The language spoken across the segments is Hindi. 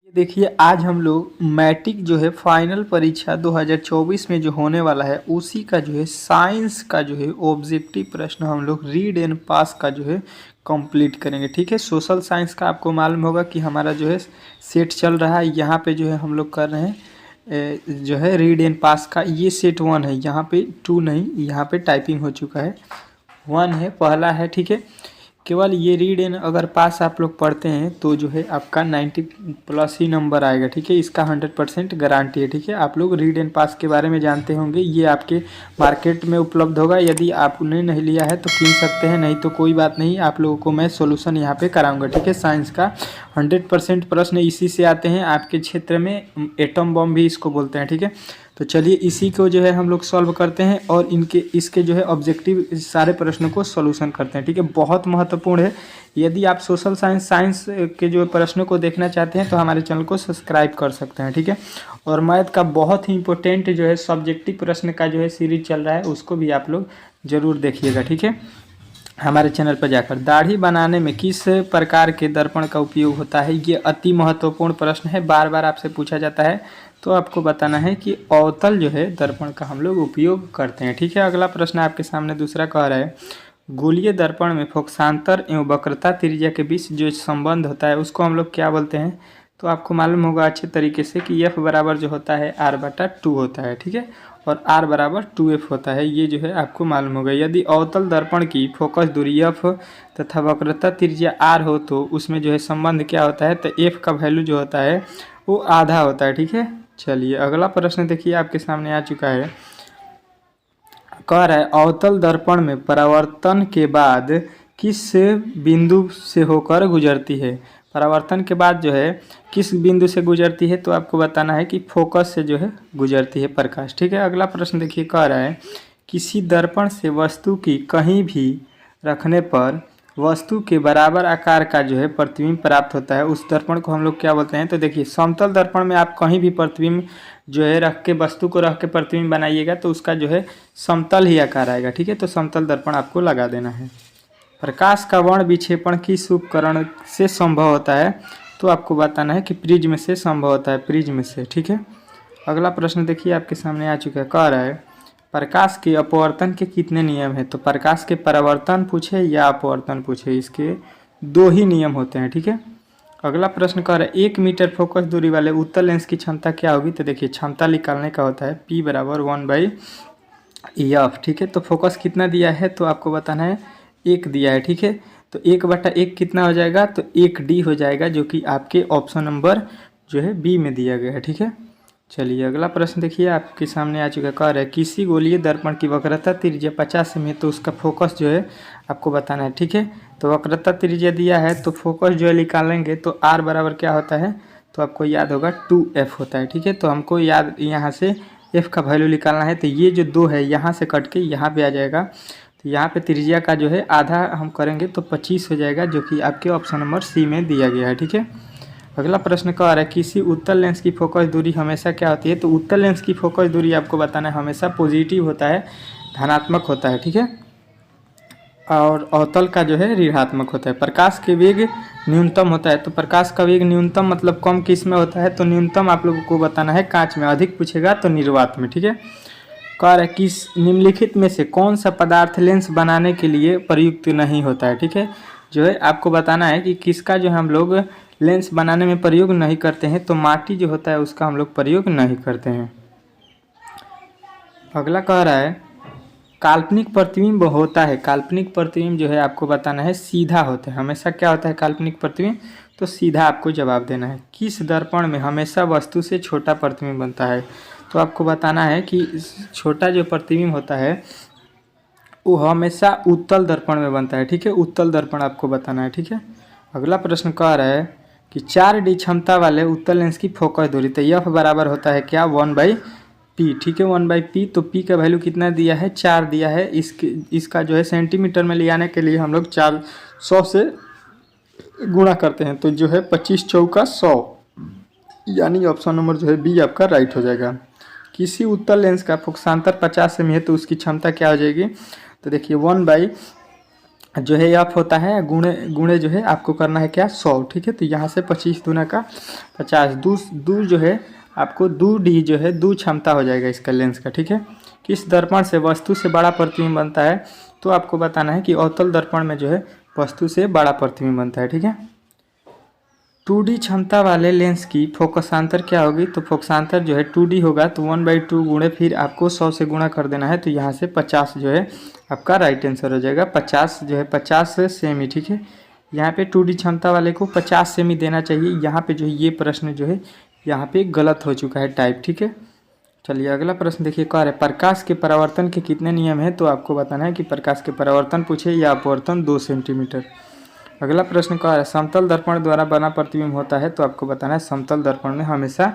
ये देखिए, आज हम लोग मैट्रिक जो है फाइनल परीक्षा 2024 में जो होने वाला है उसी का जो है साइंस का जो है ऑब्जेक्टिव प्रश्न हम लोग रीड एंड पास का जो है कंप्लीट करेंगे। ठीक है, सोशल साइंस का आपको मालूम होगा कि हमारा जो है सेट चल रहा है। यहाँ पे जो है हम लोग कर रहे हैं जो है रीड एंड पास का। ये सेट 1 है, यहाँ पे 2 नहीं, यहाँ पे टाइपिंग हो चुका है। 1 है, पहला है। ठीक है, केवल ये रीड एंड अगर पास आप लोग पढ़ते हैं तो जो है आपका 90+ ही नंबर आएगा। ठीक है, इसका 100% गारंटी है। ठीक है, आप लोग रीड एंड पास के बारे में जानते होंगे, ये आपके मार्केट में उपलब्ध होगा। यदि आपने नहीं लिया है तो किन सकते हैं, नहीं तो कोई बात नहीं, आप लोगों को मैं सोल्यूशन यहाँ पे कराऊंगा। ठीक है, साइंस का 100% प्रश्न इसी से आते हैं। आपके क्षेत्र में एटम बम भी इसको बोलते हैं। ठीक है, तो चलिए इसी को जो है हम लोग सॉल्व करते हैं और इसके जो है ऑब्जेक्टिव सारे प्रश्नों को सॉल्यूशन करते हैं। ठीक है, बहुत महत्वपूर्ण है। यदि आप सोशल साइंस के जो प्रश्नों को देखना चाहते हैं तो हमारे चैनल को सब्सक्राइब कर सकते हैं। ठीक है, और मैथ का बहुत ही इंपॉर्टेंट जो है सब्जेक्टिव प्रश्न का जो है सीरीज चल रहा है, उसको भी आप लोग जरूर देखिएगा। ठीक है, हमारे चैनल पर जाकर दाढ़ी बनाने में किस प्रकार के दर्पण का उपयोग होता है, ये अति महत्वपूर्ण प्रश्न है। बार बार आपसे पूछा जाता है, तो आपको बताना है कि अवतल जो है दर्पण का हम लोग उपयोग करते हैं। ठीक है, अगला प्रश्न आपके सामने दूसरा कह रहा है, गोलीय दर्पण में फोकसांतर एवं वक्रता त्रिज्या के बीच जो संबंध होता है उसको हम लोग क्या बोलते हैं। तो आपको मालूम होगा अच्छे तरीके से कि F बराबर जो होता है R/2 होता है। ठीक है, और R बराबर 2F होता है, ये जो है आपको मालूम होगा। यदि अवतल दर्पण की फोकस दूरी F तथा वक्रता त्रिज्या R हो तो उसमें जो है संबंध क्या होता है, तो F का वैल्यू जो होता है वो आधा होता है। ठीक है, चलिए अगला प्रश्न देखिए आपके सामने आ चुका है। कह रहा है अवतल दर्पण में परावर्तन के बाद किस बिंदु से होकर गुजरती है। परावर्तन के बाद जो है किस बिंदु से गुजरती है, तो आपको बताना है कि फोकस से जो है गुजरती है प्रकाश। ठीक है, अगला प्रश्न देखिए, कह रहा है किसी दर्पण से वस्तु की कहीं भी रखने पर वस्तु के बराबर आकार का जो है प्रतिबिंब प्राप्त होता है, उस दर्पण को हम लोग क्या बोलते हैं। तो देखिए, समतल दर्पण में आप कहीं भी प्रतिबिंब जो है रख के, वस्तु को रख के प्रतिबिंब बनाइएगा तो उसका जो है समतल ही आकार आएगा। ठीक है, तो समतल दर्पण आपको लगा देना है। प्रकाश का वर्ण विक्षेपण किस उपकरण से संभव होता है, तो आपको बताना है कि प्रिज्म से संभव होता है, प्रिज्म से। ठीक है, अगला प्रश्न देखिए आपके सामने आ चुका है। कह रहा है प्रकाश के अपवर्तन के कितने नियम हैं। तो प्रकाश के परावर्तन पूछे या अपवर्तन पूछे, इसके 2 ही नियम होते हैं। ठीक है, अगला प्रश्न कह रहा है 1 मीटर फोकस दूरी वाले उत्तल लेंस की क्षमता क्या होगी। तो देखिए, क्षमता निकालने का होता है P बराबर 1/F। ठीक है, तो फोकस कितना दिया है, तो आपको बताना है 1 दिया है। ठीक है, तो 1/1 कितना हो जाएगा, तो 1D हो जाएगा, जो कि आपके ऑप्शन नंबर जो है B में दिया गया है। ठीक है, चलिए अगला प्रश्न देखिए आपके सामने आ चुका है। कह रहा है किसी गोलीय दर्पण की वक्रता त्रिज्या 50 में, तो उसका फोकस जो है आपको बताना है। ठीक है, तो वक्रता त्रिज्या दिया है तो फोकस जो है निकालेंगे तो R बराबर क्या होता है, तो आपको याद होगा 2F होता है। ठीक है, तो हमको याद यहाँ से F का वैल्यू निकालना है, तो ये जो 2 है यहाँ से कट के यहाँ पे आ जाएगा, तो यहाँ पे त्रिज्या का जो है आधा हम करेंगे तो 25 हो जाएगा, जो कि आपके ऑप्शन नंबर C में दिया गया है। ठीक है, अगला प्रश्न कह रहा है किसी उत्तल लेंस की फोकस दूरी हमेशा क्या होती है। तो उत्तल लेंस की फोकस दूरी आपको बताना है हमेशा पॉजिटिव होता है, धनात्मक होता है। ठीक है, और अवतल का जो है ऋणात्मक होता है। प्रकाश के वेग न्यूनतम होता है, तो प्रकाश का वेग न्यूनतम मतलब कम किस में होता है, तो न्यूनतम आप लोगों को बताना है कांच में, अधिक पूछेगा तो निर्वात में। ठीक है, कह रहा है किस निम्नलिखित में से कौन सा पदार्थ लेंस बनाने के लिए प्रयुक्त नहीं होता है। ठीक है, जो है आपको बताना है कि किसका जो हम लोग लेंस बनाने में प्रयोग नहीं करते हैं, तो माटी जो होता है उसका हम लोग प्रयोग नहीं करते हैं। अगला कह रहा है काल्पनिक प्रतिबिंब होता है, काल्पनिक प्रतिबिंब जो है आपको बताना है सीधा होता है, हमेशा क्या होता है काल्पनिक प्रतिबिंब, तो सीधा आपको जवाब देना है। किस दर्पण में हमेशा वस्तु से छोटा प्रतिबिंब बनता है, तो आपको बताना है कि छोटा जो प्रतिबिंब होता है वो हमेशा उत्तल दर्पण में बनता है। ठीक है, उत्तल दर्पण आपको बताना है। ठीक है, अगला प्रश्न कह रहा है कि 4D क्षमता वाले उत्तल लेंस की फोकस दूरी, तो F बराबर होता है क्या 1/P। ठीक है, 1/P, तो P का वैल्यू कितना दिया है, 4 दिया है। इसका जो है सेंटीमीटर में ले आने के लिए हम लोग 400 से गुणा करते हैं, तो जो है 25 चौका 100, यानी ऑप्शन नंबर जो है B आपका राइट हो जाएगा। किसी उत्तल लेंस का फोकसांतर 50 में है, तो उसकी क्षमता क्या हो जाएगी, तो देखिए 1/50 जो है एफ होता है, गुणे गुणे जो है आपको करना है क्या 100, ठीक है। तो यहाँ से 25 दूना का 50, दू जो है आपको 2D जो है 2 क्षमता हो जाएगा इसका लेंस का, ठीक है। किस दर्पण से वस्तु से बड़ा प्रतिबिंब बनता है, तो आपको बताना है कि अवतल दर्पण में जो है वस्तु से बड़ा प्रतिबिंब बनता है, ठीक है। 2D क्षमता वाले लेंस की फोकसांतर क्या होगी, तो फोकसांतर जो है 2D होगा तो 1/2 गुणे फिर आपको 100 से गुणा कर देना है, तो यहाँ से 50 जो है आपका राइट आंसर हो जाएगा। 50 जो है 50 सेमी, ठीक है। यहाँ पे 2D क्षमता वाले को 50 सेमी देना चाहिए। यहाँ पे जो है ये प्रश्न जो है यहाँ पे गलत हो चुका है टाइप, ठीक है। चलिए अगला प्रश्न देखिए, कह रहे प्रकाश के परावर्तन के कितने नियम हैं, तो आपको बताना है कि प्रकाश के परावर्तन पूछे या अपवर्तन 2 सेंटीमीटर। अगला प्रश्न कह रहा है समतल दर्पण द्वारा बना प्रतिबिंब होता है, तो आपको बताना है समतल दर्पण में हमेशा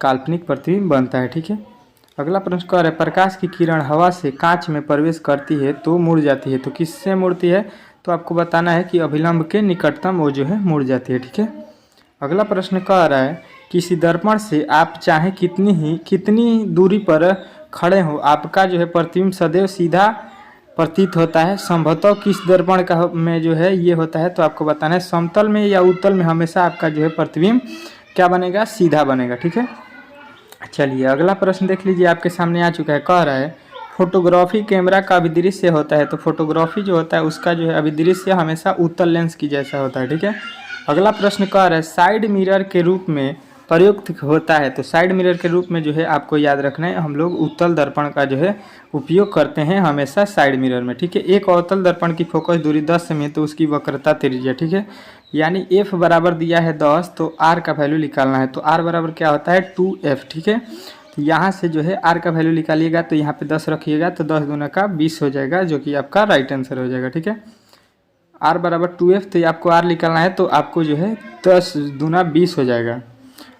काल्पनिक प्रतिबिंब बनता है, ठीक है। अगला प्रश्न कह रहा है प्रकाश की किरण हवा से कांच में प्रवेश करती है तो मुड़ जाती है, तो किससे मुड़ती है, तो आपको बताना है कि अभिलंब के निकटतम वो जो है मुड़ जाती है, ठीक है। अगला प्रश्न कह रहा है किसी दर्पण से आप चाहे कितनी दूरी पर खड़े हो आपका जो है प्रतिबिंब सदैव सीधा प्रतीत होता है, संभवतः किस दर्पण का में जो है ये होता है, तो आपको बताना है समतल में या उत्तल में हमेशा आपका जो है प्रतिबिंब क्या बनेगा, सीधा बनेगा, ठीक है। चलिए अगला प्रश्न देख लीजिए, आपके सामने आ चुका है। कह रहा है फोटोग्राफी कैमरा का अभिदृश्य होता है, तो फोटोग्राफी जो होता है उसका जो है अभिदृश्य हमेशा उत्तल लेंस की जैसा होता है, ठीक है। अगला प्रश्न कह रहा है साइड मिरर के रूप में प्रयुक्त होता है, तो साइड मिरर के रूप में जो है आपको याद रखना है हम लोग उत्तल दर्पण का जो है उपयोग करते हैं हमेशा साइड मिरर में, ठीक है। एक अवतल दर्पण की फोकस दूरी 10 सेमी, तो उसकी वक्रता त्रिज्या, ठीक है, यानी f बराबर दिया है 10, तो r का वैल्यू निकालना है, तो r बराबर क्या होता है 2f, ठीक है। तो यहाँ से जो है r का वैल्यू निकालिएगा, तो यहाँ पे 10 रखिएगा तो 10 दूना का 20 हो जाएगा, जो कि आपका राइट आंसर हो जाएगा, ठीक है। r बराबर 2f, तो आपको r निकालना है, तो आपको जो है 10 दूना 20 हो जाएगा।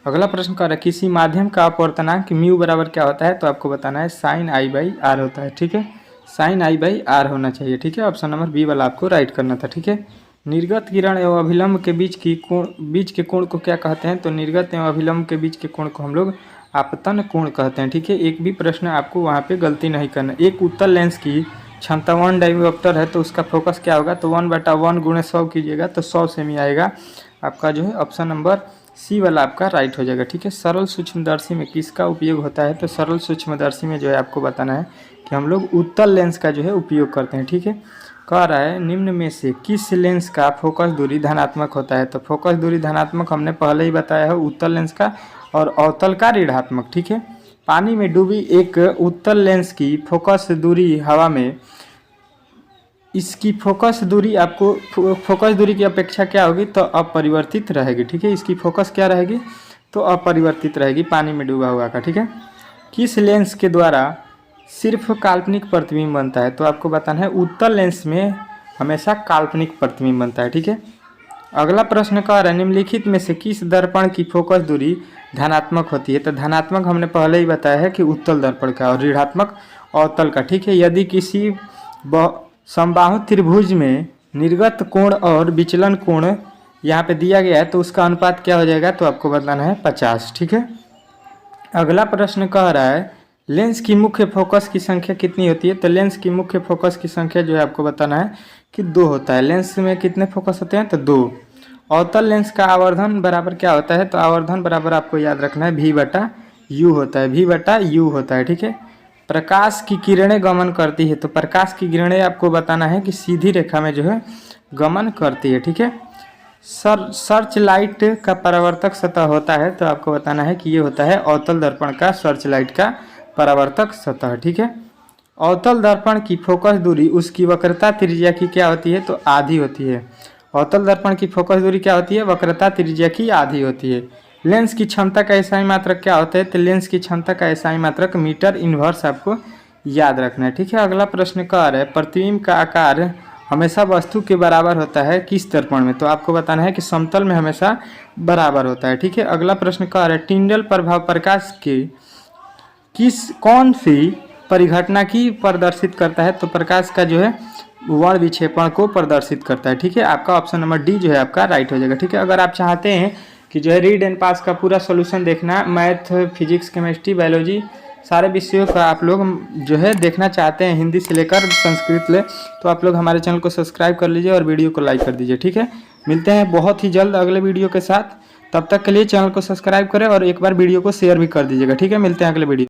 अगला प्रश्न कर रहा है किसी माध्यम का अपवर्तनांक म्यू बराबर क्या होता है, तो आपको बताना है sin i/r होता है, ठीक है। sin i/r होना चाहिए, ठीक है। ऑप्शन नंबर बी वाला आपको राइट करना था, ठीक है। निर्गत किरण एवं अभिलंब के बीच के कोण को क्या कहते हैं, तो निर्गत एवं अभिलंब के बीच के कोण को हम लोग आपतन कोण कहते हैं, ठीक है। एक भी प्रश्न आपको वहाँ पे गलती नहीं करना। एक उत्तल लेंस की क्षमता 1 डायमीटर है, तो उसका फोकस क्या होगा, तो 1/1 गुणे 100 कीजिएगा तो 100 सेमी आएगा। आपका जो है ऑप्शन नंबर सी वाला आपका राइट हो जाएगा, ठीक है। सरल सूक्ष्मदर्शी में किसका उपयोग होता है, तो सरल सूक्ष्मदर्शी में जो है आपको बताना है कि हम लोग उत्तल लेंस का जो है उपयोग करते हैं, ठीक है। कह रहा है निम्न में से किस लेंस का फोकस दूरी धनात्मक होता है, तो फोकस दूरी धनात्मक हमने पहले ही बताया है उत्तल लेंस का, और अवतल का ऋणात्मक, ठीक है। पानी में डूबी एक उत्तल लेंस की फोकस दूरी हवा में इसकी फोकस दूरी आपको फोकस दूरी की अपेक्षा क्या होगी, तो अपरिवर्तित रहेगी, ठीक है। इसकी फोकस क्या रहेगी, तो अपरिवर्तित रहेगी पानी में डूबा हुआ का, ठीक है। किस लेंस के द्वारा सिर्फ काल्पनिक प्रतिबिंब बनता है, तो आपको बताना है उत्तल लेंस में हमेशा काल्पनिक प्रतिबिंब बनता है, ठीक है। अगला प्रश्न कह रहा है निम्नलिखित में से किस दर्पण की फोकस दूरी धनात्मक होती है, तो धनात्मक हमने पहले ही बताया है कि उत्तल दर्पण का, और ऋणात्मक अवतल का, ठीक है। यदि किसी समबाहु त्रिभुज में निर्गत कोण और विचलन कोण यहाँ पे दिया गया है, तो उसका अनुपात क्या हो जाएगा, तो आपको बताना है 50, ठीक है। अगला प्रश्न कह रहा है लेंस की मुख्य फोकस की संख्या कितनी होती है, तो लेंस की मुख्य फोकस की संख्या जो है आपको बताना है कि 2 होता है। लेंस में कितने फोकस होते हैं, तो 2। अवतल लेंस का आवर्धन बराबर क्या होता है, तो आवर्धन बराबर आपको याद रखना है v/u होता है, v/u होता है, ठीक है। प्रकाश की किरणें गमन करती है, तो प्रकाश की किरणें आपको बताना है कि सीधी रेखा में जो है गमन करती है, ठीक है। सर्च लाइट का परावर्तक सतह होता है, तो आपको बताना है कि ये होता है अवतल दर्पण का सर्च लाइट का परावर्तक सतह, ठीक है। अवतल दर्पण की फोकस दूरी उसकी वक्रता त्रिज्या की क्या होती है, तो आधी होती है। अवतल दर्पण की फोकस दूरी क्या होती है, वक्रता त्रिज्या की आधी होती है। लेंस की क्षमता का एसआई मात्रक क्या होता है, तो लेंस की क्षमता का एसआई मात्रक मीटर इनवर्स आपको याद रखना है, ठीक है। अगला प्रश्न कह रहा है प्रतिबिंब का आकार हमेशा वस्तु के बराबर होता है किस दर्पण में, तो आपको बताना है कि समतल में हमेशा बराबर होता है, ठीक है। अगला प्रश्न कह रहा है टिंडल प्रभाव प्रकाश के कौन सी परिघटना की प्रदर्शित करता है, तो प्रकाश का जो है वर्ण विक्षेपण को प्रदर्शित करता है, ठीक है। आपका ऑप्शन नंबर डी जो है आपका राइट हो जाएगा, ठीक है। अगर आप चाहते हैं कि जो है रीड एंड पास का पूरा सोल्यूशन देखना, मैथ, फिजिक्स, केमिस्ट्री, बायोलॉजी सारे विषयों का आप लोग जो है देखना चाहते हैं, हिंदी से लेकर संस्कृत ले, तो आप लोग हमारे चैनल को सब्सक्राइब कर लीजिए और वीडियो को लाइक कर दीजिए। ठीक है, मिलते हैं बहुत ही जल्द अगले वीडियो के साथ। तब तक के लिए चैनल को सब्सक्राइब करें और एक बार वीडियो को शेयर भी कर दीजिएगा। ठीक है, मिलते हैं अगले वीडियो।